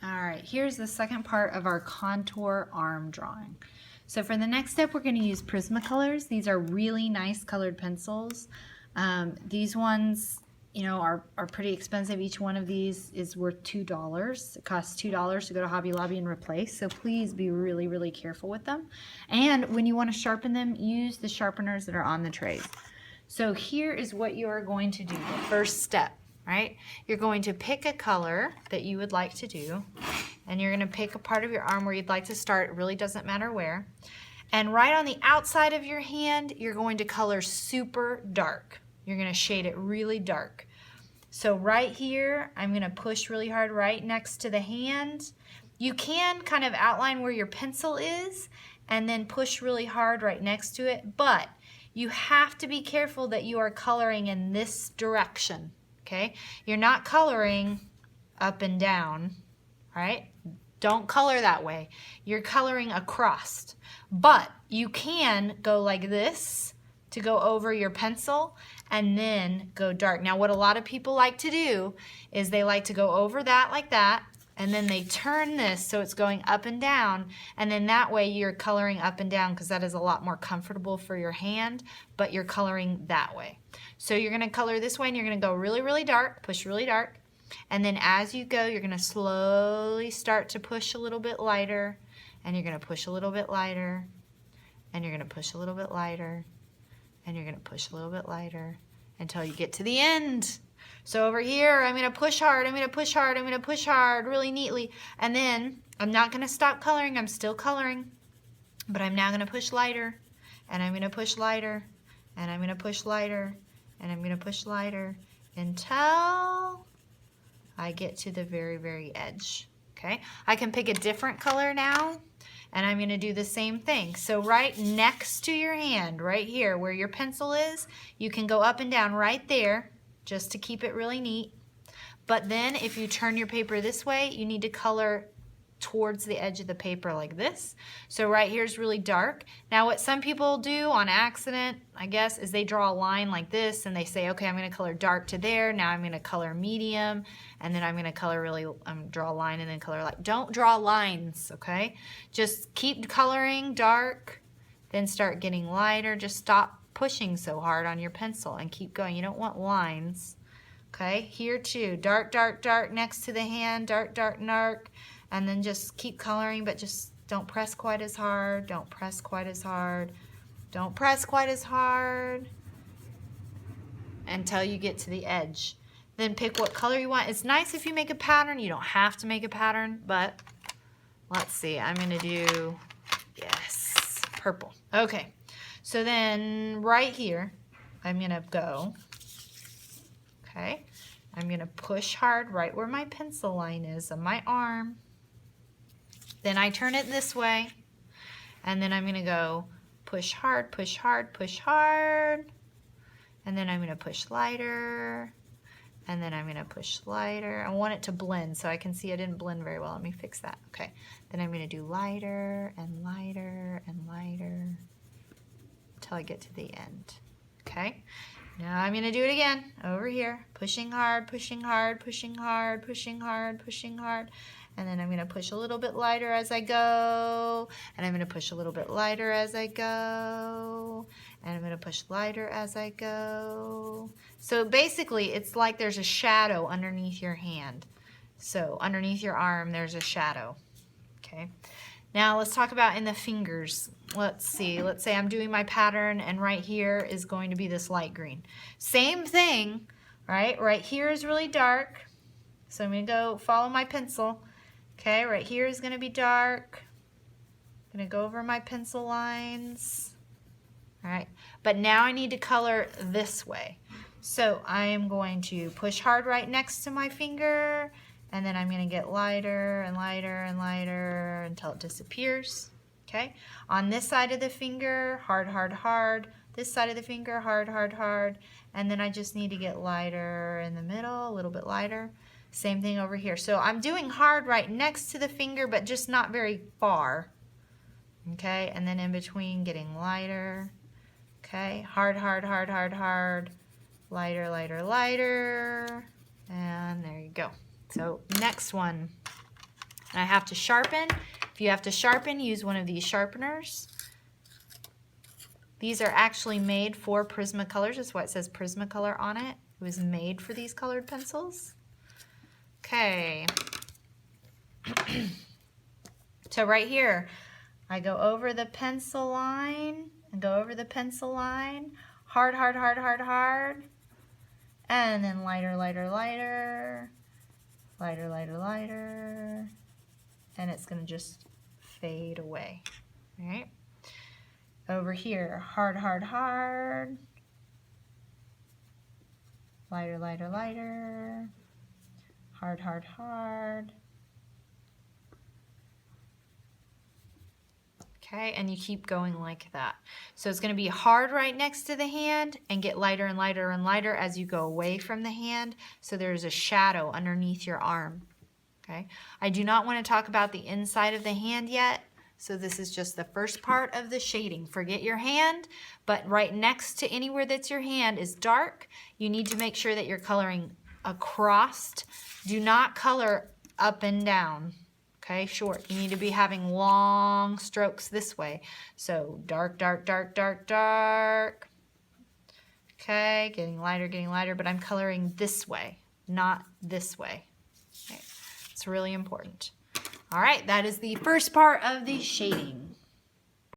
All right, here's the second part of our contour arm drawing. So for the next step, we're going to use Prismacolors. These are really nice colored pencils. These ones, you know, are pretty expensive. Each one of these is worth $2. It costs $2 to go to Hobby Lobby and replace. So please be really, really careful with them. And when you want to sharpen them, use the sharpeners that are on the trays. So here is what you are going to do. The first step, right? You're going to pick a color that you would like to do, and you're going to pick a part of your arm where you'd like to start. It really doesn't matter where. And right on the outside of your hand, you're going to color super dark. You're going to shade it really dark. So right here, I'm going to push really hard right next to the hand. You can kind of outline where your pencil is and then push really hard right next to it, but you have to be careful that you are coloring in this direction, okay? You're not coloring up and down, right? Don't color that way. You're coloring across, but you can go like this to go over your pencil and then go dark. Now, what a lot of people like to do is they like to go over that like that, and then they turn this so it's going up and down, and then that way you're coloring up and down because that is a lot more comfortable for your hand, but you're coloring that way. So you're going to color this way, and you're going to go really, really dark, push really dark, and then as you go, you're going to slowly start to push a little bit lighter, and you're going to push a little bit lighter, and you're going to push a little bit lighter, and you're going to push a little bit lighter until you get to the end. So over here, I'm going to push hard, I'm going to push hard, I'm going to push hard really neatly. And then I'm not going to stop coloring. I'm still coloring. But I'm now going to push lighter, and I'm going to push lighter, and I'm going to push lighter, and I'm going to push lighter until I get to the very, very edge. Okay? I can pick a different color now, and I'm going to do the same thing. So right next to your hand, right here where your pencil is, you can go up and down right there just to keep it really neat. But then if you turn your paper this way, you need to color towards the edge of the paper like this. So right here is really dark. Now what some people do on accident, I guess, is they draw a line like this and they say, okay, I'm going to color dark to there. Now I'm going to color medium, and then I'm going to color really, draw a line and then color light. Don't draw lines, okay? Just keep coloring dark, then start getting lighter. Just stop pushing so hard on your pencil and keep going. You don't want lines. Okay, here too, dark, dark, dark next to the hand, dark, dark, dark, and then just keep coloring, but just don't press quite as hard, don't press quite as hard, don't press quite as hard until you get to the edge. Then pick what color you want. It's nice if you make a pattern. You don't have to make a pattern, but let's see, I'm gonna do, yes, purple. Okay, so then right here, I'm gonna go, okay, I'm going to push hard right where my pencil line is on my arm. Then I turn it this way, and then I'm going to go push hard, push hard, push hard, and then I'm going to push lighter, and then I'm going to push lighter. I want it to blend, so I can see I didn't blend very well. Let me fix that. Okay, then I'm going to do lighter and lighter and lighter until I get to the end. Okay. Now I'm going to do it again over here, pushing hard, pushing hard, pushing hard, pushing hard, pushing hard, and then I'm going to push a little bit lighter as I go, and I'm going to push a little bit lighter as I go, and I'm going to push lighter as I go. So basically it's like there's a shadow underneath your hand. So underneath your arm there's a shadow. Okay. Now let's talk about in the fingers. Let's see, let's say I'm doing my pattern, and right here is going to be this light green. Same thing, right? Right here is really dark, so I'm going to go follow my pencil. Okay, right here is going to be dark. I'm going to go over my pencil lines. All right, but now I need to color this way. So I am going to push hard right next to my finger, and then I'm going to get lighter and lighter and lighter until it disappears. Okay, on this side of the finger, hard, hard, hard. This side of the finger, hard, hard, hard. And then I just need to get lighter in the middle, a little bit lighter. Same thing over here. So I'm doing hard right next to the finger, but just not very far. Okay, and then in between getting lighter. Okay, hard, hard, hard, hard, hard. Lighter, lighter, lighter. And there you go. So next one. And I have to sharpen. If you have to sharpen, use one of these sharpeners. These are actually made for Prismacolors. That's why it says Prismacolor on it. It was made for these colored pencils. Okay. So right here, I go over the pencil line and go over the pencil line. Hard, hard, hard, hard, hard. And then lighter, lighter, lighter. Lighter, lighter, lighter. And it's going to just fade away. All right. Over here, hard, hard, hard. Lighter, lighter, lighter. Hard, hard, hard. Okay, and you keep going like that. So it's going to be hard right next to the hand and get lighter and lighter and lighter as you go away from the hand. So there's a shadow underneath your arm. Okay, I do not want to talk about the inside of the hand yet. So this is just the first part of the shading. Forget your hand, but right next to anywhere that's your hand is dark. You need to make sure that you're coloring across. Do not color up and down. Okay, short. You need to be having long strokes this way. So dark, dark, dark, dark, dark. Okay, getting lighter, but I'm coloring this way, not this way. Okay, it's really important. All right, that is the first part of the shading.